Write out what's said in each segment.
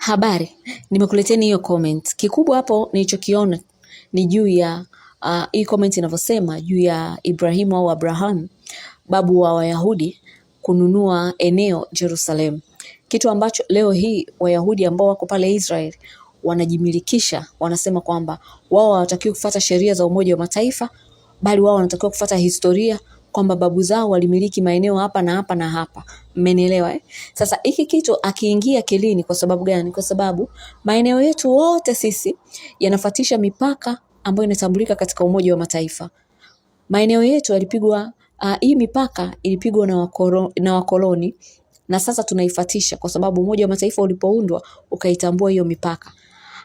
Habari, nimekuleteni hiyo comment. Kikubwa hapo nilichokiona ni juu ya hii comment inavyosema juu ya Ibrahimu au Abraham, babu wa Wayahudi, kununua eneo Jerusalem. Kitu ambacho leo hii Wayahudi ambao wako pale Israel wanajimilikisha, wanasema kwamba wao hawatakiwi kufuata sheria za Umoja wa Mataifa, bali wao wanatakiwa kufuata historia kwamba babu zao walimiliki maeneo hapa na hapa na hapa. Mmenielewa eh? Sasa hiki kitu akiingia kilini kwa sababu gani? Kwa sababu maeneo yetu wote sisi yanafuatisha mipaka ambayo inatambulika katika Umoja wa Mataifa. Maeneo yetu yalipigwa, hii mipaka ilipigwa na wakoloni, na sasa tunaifuatisha kwa sababu Umoja wa Mataifa ulipoundwa ukaitambua hiyo mipaka.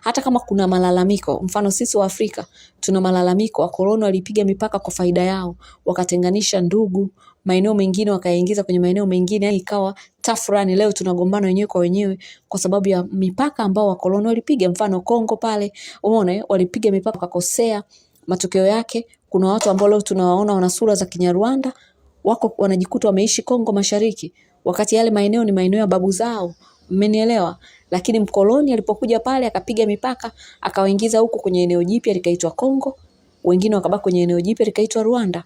Hata kama kuna malalamiko, mfano sisi wa Afrika tuna malalamiko, wakoloni walipiga mipaka kwa faida yao, wakatenganisha ndugu, maeneo mengine wakaingiza kwenye maeneo mengine, ikawa tafrani. Leo tunagombana wenyewe kwa wenyewe kwa sababu ya mipaka ambao wakoloni walipiga. Mfano Kongo pale, umeona walipiga mipaka wakakosea, matokeo yake kuna watu ambao leo tunawaona wana sura za Kinyarwanda, wako wanajikuta wameishi Kongo Mashariki, wakati yale maeneo ni maeneo ya babu zao. Mmenielewa? Lakini mkoloni alipokuja pale akapiga mipaka, akawaingiza huko kwenye eneo jipya likaitwa Kongo, wengine wakabaki kwenye eneo jipya likaitwa Rwanda.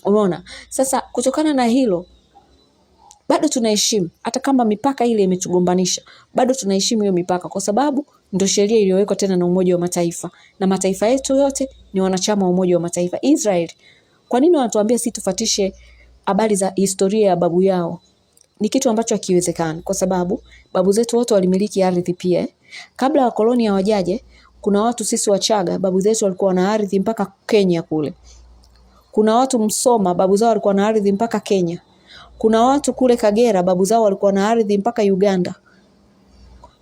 Umeona? Sasa kutokana na hilo bado tunaheshimu, hata kama mipaka ile imetugombanisha, bado tunaheshimu hiyo mipaka kwa sababu ndio sheria iliyowekwa tena na Umoja wa Mataifa, na mataifa yetu yote ni wanachama wa Umoja wa Mataifa. Israel, kwa nini wanatuambia sisi tufuatishe habari za historia ya babu yao? Ni kitu ambacho hakiwezekani kwa sababu babu zetu wote walimiliki ardhi pia. Kabla ya koloni hawajaje, kuna watu sisi Wachaga, babu zetu walikuwa na ardhi mpaka Kenya kule. Kuna watu Msoma, babu zao walikuwa na ardhi mpaka Kenya. Kuna watu kule Kagera, babu zao walikuwa na ardhi mpaka Uganda.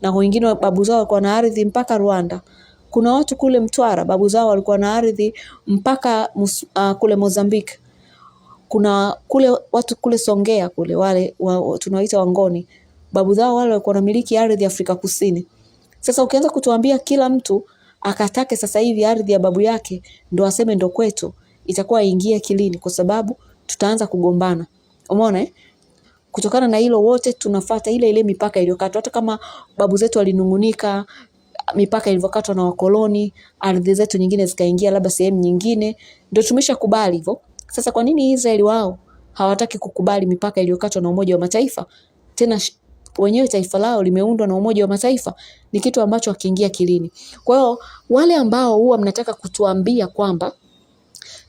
Na wengine babu zao walikuwa na ardhi mpaka Rwanda. Kuna watu kule Mtwara, babu zao walikuwa na ardhi mpaka kule Mozambique. Kuna kule watu kule Songea kule wale tunaoita Wangoni, babu zao wale walikuwa wanamiliki ardhi ya Afrika Kusini. Sasa ukianza kutuambia kila mtu akatake sasa hivi ardhi ya babu yake ndo aseme ndo kwetu, itakuwa ingia kilini kwa sababu tutaanza kugombana. Umeona eh? Kutokana na hilo wote tunafuata ile mipaka iliyokatwa. Hata kama babu zetu walinungunika mipaka ilivyokatwa na wakoloni, ardhi zetu nyingine zikaingia labda sehemu nyingine, ndio tumeshakubali hivyo. Sasa kwa nini Israeli wao hawataki kukubali mipaka iliyokatwa na Umoja wa Mataifa? Tena wenyewe taifa lao limeundwa na Umoja wa Mataifa, ni kitu ambacho hakiingia kilini. Kwa hiyo wale ambao huwa mnataka kutuambia kwamba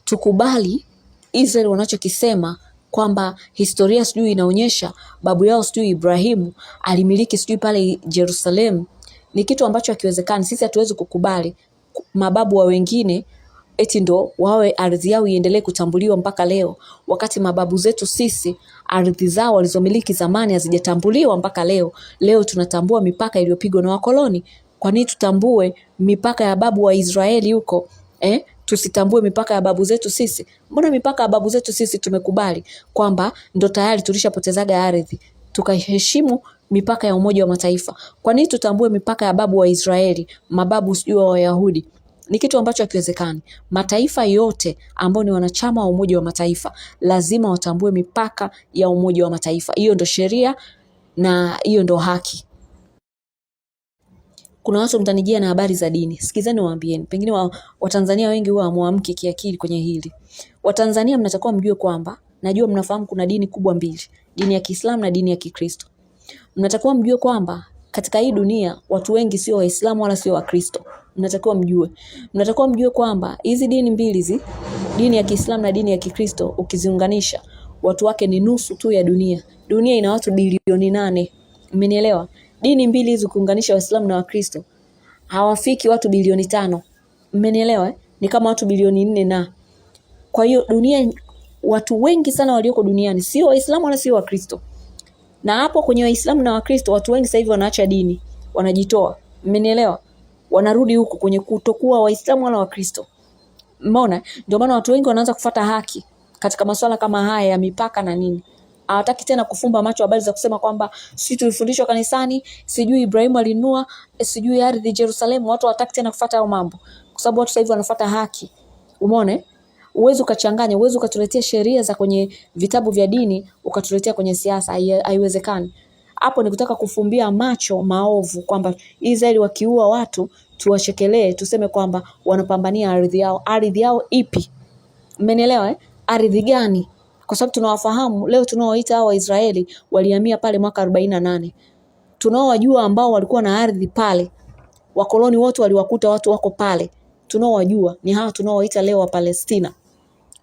tukubali Israeli wanachokisema kwamba historia sijui inaonyesha babu yao sijui Ibrahimu alimiliki sijui pale Jerusalem, ni kitu ambacho hakiwezekani. Sisi hatuwezi kukubali mababu wa wengine eti ndo wawe ardhi yao iendelee kutambuliwa mpaka leo, wakati mababu zetu sisi ardhi zao walizomiliki zamani hazijatambuliwa mpaka leo. Leo tunatambua mipaka iliyopigwa na wakoloni. Kwa nini tutambue mipaka ya babu wa Israeli huko tusitambue mipaka ya babu zetu sisi? Mbona mipaka ya babu zetu sisi tumekubali kwamba ndo tayari tulishapotezaga ardhi, tukaheshimu mipaka ya Umoja wa Mataifa? Kwa nini tutambue mipaka ya babu wa Israeli, mababu sijui wa Wayahudi? Ni kitu ambacho hakiwezekani. Mataifa yote ambao ni wanachama wa Umoja wa Mataifa lazima watambue mipaka ya Umoja wa Mataifa. Hiyo ndo sheria na hiyo ndo haki. Kuna watu mtanijia na habari za dini. Sikizeni waambieni. Pengine Watanzania wengi huwa hamuamki kiakili kwenye hili. Watanzania mnatakiwa mjue kwamba, najua mnafahamu kuna dini kubwa mbili, dini ya Kiislamu na dini ya Kikristo. Mnatakiwa mjue kwamba katika hii dunia watu wengi sio Waislamu wala sio Wakristo. Mnatakiwa mjue kwamba hizi dini mbili dini ya Kiislamu na dini ya Kikristo, ukiziunganisha watu wake ni nusu tu ya dunia. Dunia ina watu bilioni 8. Mmenielewa? Dini mbili hizo kuunganisha Waislamu na Wakristo hawafiki watu bilioni 5. Mmenielewa? Ni kama watu bilioni 4 na. Kwa hiyo dunia, watu wengi sana walioko duniani sio Waislamu wala sio Wakristo. Na hapo kwenye Waislamu na Wakristo watu wengi sasa hivi wanaacha dini, wanajitoa. Mmenielewa? Wanarudi huko kwenye kutokuwa Waislamu wala Wakristo. Umeona? Ndio maana watu wengi wanaanza kufuata haki katika masuala kama haya ya mipaka na nini. Hawataki tena kufumba macho habari za kusema kwamba sisi tulifundishwa kanisani, sijui Ibrahimu alinunua sijui ardhi Jerusalem. Watu hawataki tena kufuata hayo mambo kwa sababu watu sasa hivi wanafuata haki. Umeona? Uwezo ukachanganya, uwezo ukatuletea sheria za kwenye vitabu vya dini ukatuletea kwenye siasa. Haiwezekani. Hapo ni kutaka kufumbia macho maovu kwamba Israeli wakiua watu tuwashekelee, tuseme kwamba wanapambania ardhi yao. Ardhi yao ipi? Mmenielewa Ardhi gani? Kwa sababu tunawafahamu leo tunaoita hao Waisraeli walihamia pale mwaka 48. Tunaowajua ambao walikuwa na ardhi pale, wakoloni wote waliwakuta watu wako pale. Tunaowajua ni hao tunaoita leo wa Palestina,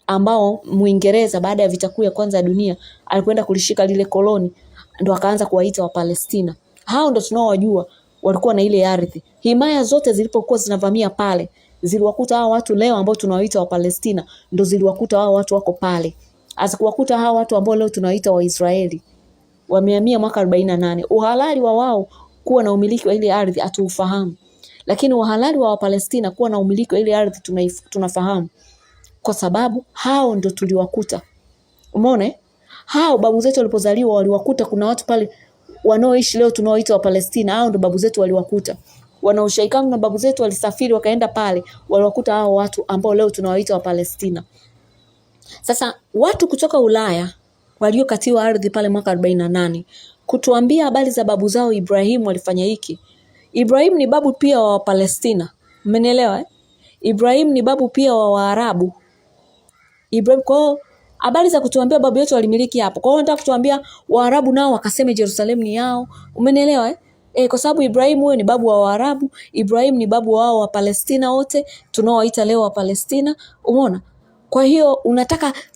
ambao Muingereza baada ya vita kuu ya kwanza ya dunia alikwenda kulishika lile koloni, ndo akaanza kuwaita wa Palestina. Hao ndo tunaowajua walikuwa na ile ardhi. Himaya zote zilipokuwa zinavamia pale ziliwakuta hao watu leo ambao tunawaita wa Palestina, ndo ziliwakuta hao watu wako pale. Asikuwakuta hao watu ambao leo tunawaita Waisraeli wamehamia mwaka 48. Uhalali wa wao kuwa na umiliki wa ile ardhi hatuufahamu, lakini uhalali wa Palestina kuwa na umiliki wa ile ardhi tunafahamu, kwa sababu hao ndo tuliwakuta. Umeona? Hao babu zetu walipozaliwa waliwakuta kuna watu pale wanaoishi leo tunaoita wa Palestina. Hao ndo babu zetu waliwakuta. Wanaoshaikana na babu zetu walisafiri wakaenda pale, waliwakuta hao watu ambao leo tunawaita wa Palestina. Sasa watu kutoka Ulaya waliokatiwa ardhi pale mwaka 48 kutuambia habari za babu zao Ibrahim walifanya hiki. Ibrahim ni babu pia wa Palestina. Mmenielewa Ibrahim ni babu pia wa Waarabu. Ibrahim kwa habari za kutuambia babu yetu walimiliki hapo. Kwa hiyo nataka kutuambia Waarabu nao wakaseme Jerusalem ni yao. Umenielewa kwa sababu Ibrahim huyo ni babu wa Waarabu, Ibrahim ni babu wao wa Palestina wote tunaowaita leo wa Palestina. Umeona? Kwa hiyo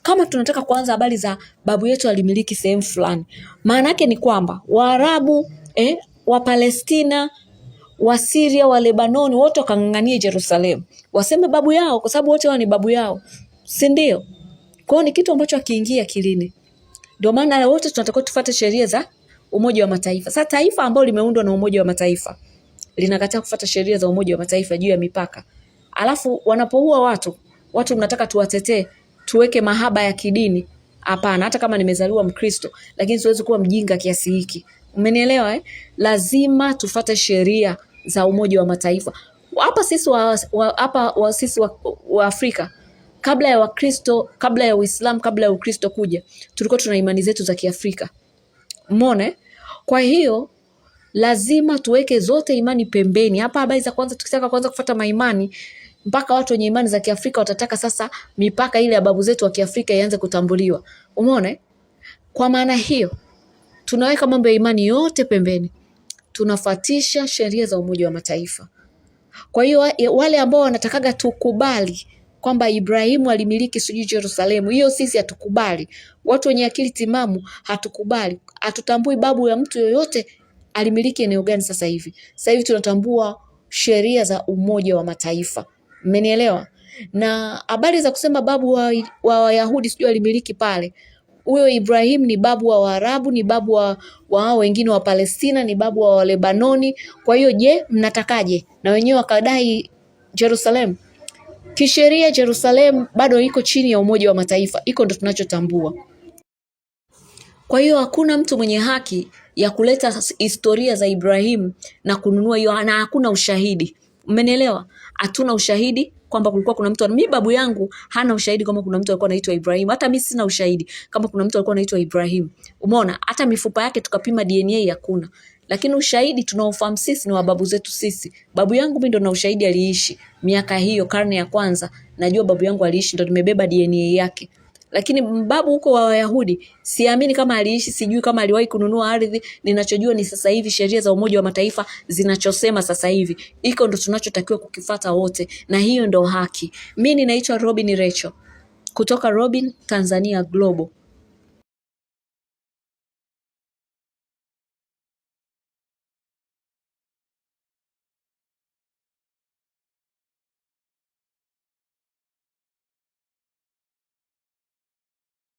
kama tunataka kuanza habari za babu yetu alimiliki sehemu fulani, maana yake ni kwamba Waarabu wa Palestina, wa Syria, wa Lebanon wote wakangangania Jerusalem. Waseme babu yao kwa sababu wote wao ni babu yao. Si ndio? Kwa hiyo ni kitu ambacho akiingia kilini. Ndio maana wote tunatakiwa tufuate sheria za Umoja wa Mataifa. Sasa taifa ambalo limeundwa na Umoja wa Mataifa linakataa kufuata sheria za Umoja wa Mataifa juu ya mipaka. Alafu wanapoua watu mnataka tuwatetee, tuweke mahaba ya kidini. Hapana, hata kama nimezaliwa Mkristo, lakini siwezi kuwa mjinga kiasi hiki. Umenielewa Lazima tufuate sheria za Umoja wa Mataifa. Hapa sisi wa Afrika, kabla ya Wakristo, kabla ya Uislamu, kabla ya Ukristo kuja, tulikuwa tuna imani zetu za Kiafrika. Umeona? Kwa hiyo lazima tuweke zote imani pembeni. Hapa habari za kwanza tukitaka kwanza kufuata maimani, mpaka watu wenye imani za Kiafrika watataka sasa mipaka ile ya babu zetu wa Kiafrika ianze kutambuliwa. Umeona? Kwa maana hiyo tunaweka mambo ya imani yote pembeni. Tunafuatisha sheria za Umoja wa Mataifa. Kwa hiyo wale ambao wanatakaga tukubali kwamba Ibrahimu alimiliki sijui Jerusalemu, hiyo sisi hatukubali. Watu wenye akili timamu hatukubali. Hatutambui babu ya mtu yoyote alimiliki eneo gani sasa hivi. Sasa hivi tunatambua sheria za Umoja wa Mataifa. Mmenielewa? Na habari za kusema babu wa Wayahudi sijui alimiliki pale, huyo Ibrahim ni babu wa Waarabu, ni babu wa hao wengine wa Palestina, ni babu wa Lebanoni. Kwa hiyo je, mnatakaje? Na wenyewe wakadai Jerusalem. Kisheria Jerusalem bado iko chini ya Umoja wa Mataifa. Iko ndo tunachotambua. Kwa hiyo hakuna mtu mwenye haki ya kuleta historia za Ibrahim na kununua hiyo, na hakuna ushahidi. Mmenielewa? Hatuna ushahidi kwamba kulikuwa kuna mtu. Mimi babu yangu hana ushahidi kama kuna mtu alikuwa anaitwa Ibrahim. Hata mimi sina ushahidi kama kuna mtu alikuwa anaitwa Ibrahim. Umeona? Hata mifupa yake tukapima DNA hakuna. Lakini ushahidi tunaofahamu sisi ni wa babu zetu sisi. Babu yangu mimi ndo na ushahidi aliishi miaka hiyo, karne ya kwanza. Najua babu yangu aliishi, ndo nimebeba DNA yake. Lakini babu huko wa Wayahudi siamini kama aliishi, sijui kama aliwahi kununua ardhi. Ninachojua ni sasa hivi sheria za Umoja wa Mataifa zinachosema sasa hivi. Iko ndo tunachotakiwa kukifuata wote, na hiyo ndo haki. Mimi ninaitwa Robin Rachel kutoka Robin Tanzania Global.